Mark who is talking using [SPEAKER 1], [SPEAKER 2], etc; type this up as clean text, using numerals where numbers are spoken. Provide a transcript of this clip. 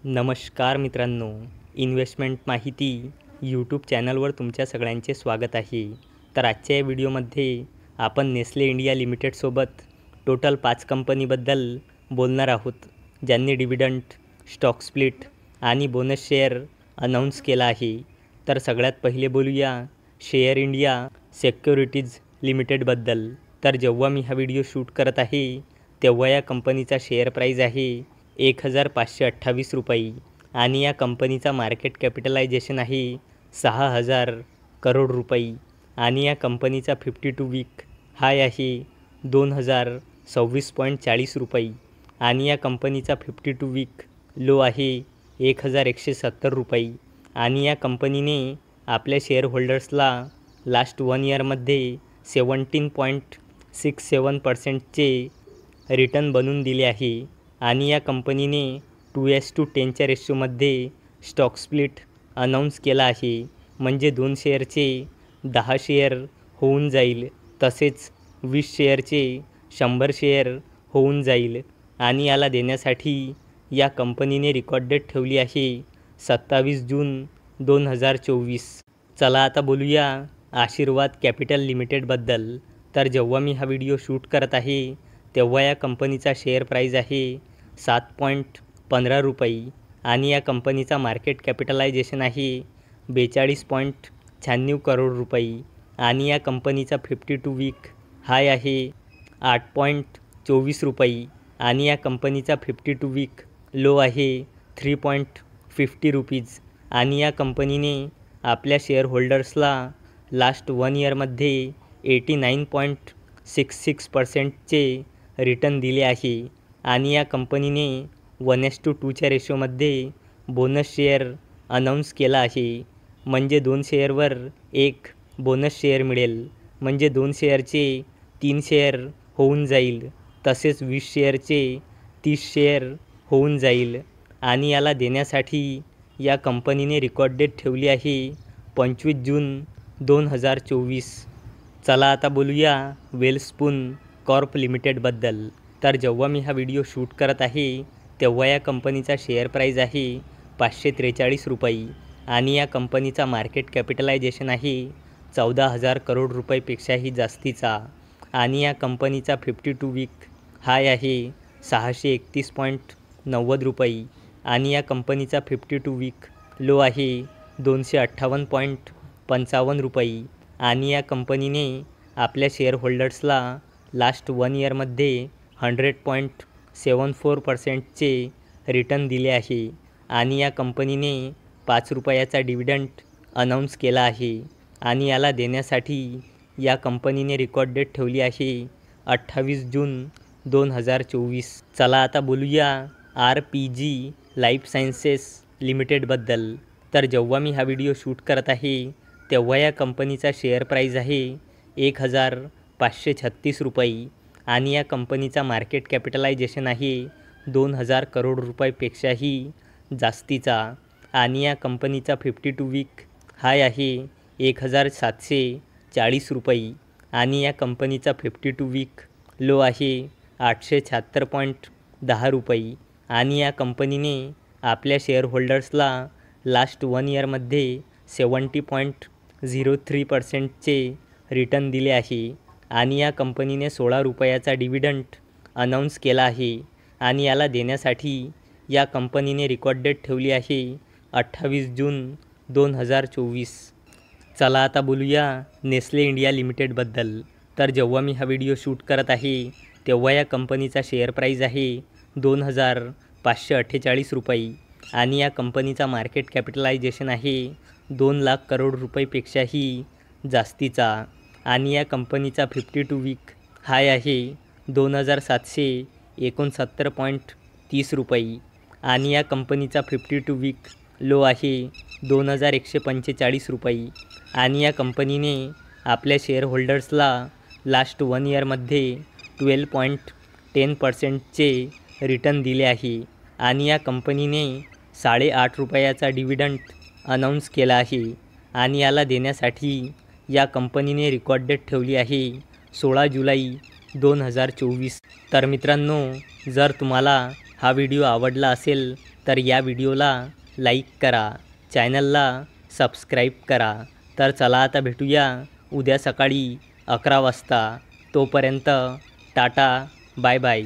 [SPEAKER 1] नमस्कार मित्रांनो, इन्व्हेस्टमेंट माहिती यूट्यूब चॅनलवर तुमच्या सगळ्यांचे स्वागत आहे. तर आजच्या या व्हिडिओमध्ये आपण नेस्ले इंडिया लिमिटेडसोबत टोटल 5 कंपनीबद्दल बोलणार आहोत, ज्यांनी डिव्हिडंड, स्टॉक स्प्लिट आणि बोनस शेअर अनाऊन्स केला आहे. तर सगळ्यात पहिले बोलूया शेअर इंडिया सिक्युरिटीज लिमिटेडबद्दल. तर जेव्हा मी हा व्हिडिओ शूट करत आहे तेव्हा या कंपनीचा शेअर प्राईज आहे 1528 रुपये आणि या कंपनीचा मार्केट कॅपिटलायझेशन आहे 6000 करोड रुपये आणि या कंपनीचा 52 वीक हाय आहे 2026.40 रुपये आणि या कंपनीचा 52 वीक लो आहे 1170 रुपये आणि या कंपनीने आपल्या शेअरहोल्डर्सला लास्ट 1 इयरमध्ये 17.67%चे रिटर्न बनवून दिले आहे आणि या कंपनीने 2:10च्या रेशोमध्ये स्टॉक स्प्लिट अनाऊन्स केला आहे. म्हणजे 2 शेअरचे 10 शेअर होऊन जाईल, तसेच 20 शेअरचे 100 शेअर होऊन जाईल आणि याला देण्यासाठी या कंपनीने रेकॉर्ड डेट ठेवली आहे 27 जून 2024. चला आता बोलूया आशीर्वाद कॅपिटल लिमिटेडबद्दल. तर जेव्हा मी हा व्हिडिओ शूट करत आहे तेव्हा या कंपनीचा शेअर प्राईज आहे 7.15 रुपये आणि या कंपनीचा मार्केट कॅपिटलायझेशन आहे 42.96 करोड रुपये आणि या कंपनीचा 52 वीक हाय आहे 8.24 रुपये आणि या कंपनीचा 52 वीक लो आहे 3.50 रुपीज आणि या कंपनीने आपल्या शेअरहोल्डर्सला लास्ट 1 इयरमध्ये 89.66%चे रिटर्न दिले आहे आणि या कंपनीने 1:2च्या रेशोमध्ये बोनस शेअर अनाऊन्स केला आहे. म्हणजे 2 शेअरवर 1 बोनस शेअर मिळेल. म्हणजे 2 शेअरचे 3 शेअर होऊन जाईल, तसेच 20 शेअरचे 30 शेअर होऊन जाईल आणि याला देण्यासाठी या कंपनीने रेकॉर्ड डेट ठेवली आहे 25 जून 2024. चला आता बोलूया वेलस्पून कॉर्प लिमिटेडबद्दल. तर जेव्हा मी हा व्हिडिओ शूट करत आहे तेव्हा या कंपनीचा शेअर प्राईज आहे 543 रुपये आणि या कंपनीचा मार्केट कॅपिटलायझेशन आहे 14,000 करोड रुपयेपेक्षाही जास्तीचा आणि या कंपनीचा 52 वीक हाय आहे 631.90 रुपये आणि या कंपनीचा 52 वीक लो आहे 258.55 रुपये आणि या कंपनीने आपल्या शेअरहोल्डर्सला लास्ट 1 इयरमध्ये 100.74%चे रिटर्न दिले आहे आणि या कंपनीने 5 रुपयाचा डिव्हिडंड अनाऊन्स केला आहे आणि याला देण्यासाठी या कंपनीने रेकॉर्ड डेट ठेवली आहे 28 जून 2024. चला आता बोलूया RPG लाईफ सायन्सेस लिमिटेडबद्दल. तर जेव्हा मी हा व्हिडिओ शूट करत आहे तेव्हा या कंपनीचा शेअर प्राईज आहे 1536 रुपये आणि या कंपनीचा मार्केट कॅपिटलायझेशन आहे 2000 करोड रुपयेपेक्षाही जास्तीचा आणि या कंपनीचा 52 वीक हाय आहे 1740 रुपये आणि या कंपनीचा 52 वीक लो आहे 876.10 रुपये आणि या कंपनीने आपल्या शेअरहोल्डर्सला लास्ट 1 इयरमध्ये 70.03%चे रिटर्न दिले आहे आणि या कंपनीने 16 रुपयाचा डिव्हिडंड अनाऊन्स केला आहे आणि याला देण्यासाठी या कंपनीने रेकॉर्ड डेट ठेवली आहे 28 जून 2024. चला आता बोलूया नेस्ले इंडिया लिमिटेडबद्दल. तर जेव्हा मी हा व्हिडिओ शूट करत आहे तेव्हा या कंपनीचा शेअर प्राईज आहे 2548 रुपये आणि या कंपनीचा मार्केट कॅपिटलायझेशन आहे 2 लाख करोड रुपयेपेक्षाही जास्तीचा आणि या कंपनीचा 52 वीक हाय आहे 2769.30 रुपये आणि या कंपनीचा 52 वीक लो आहे 2145 रुपये आणि या कंपनीने आपल्या शेअरहोल्डर्सला लास्ट 1 इयरमध्ये 12.10%चे रिटर्न दिले आहे आणि या कंपनीने 8.5 रुपयाचा डिव्हिडंड अनाऊन्स केला आहे आणि याला देण्यासाठी या कंपनीने रेकॉर्ड डेट ठेवली आहे 16 जुलै 2024. तर मित्रांनो, जर तुम्हाला हा व्हिडिओ आवडला असेल तर या व्हिडिओला लाईक करा, चॅनलला सबस्क्राईब करा. तर चला आता भेटूया उद्या सकाळी 11 वाजता. तोपर्यंत टाटा, बाय बाय.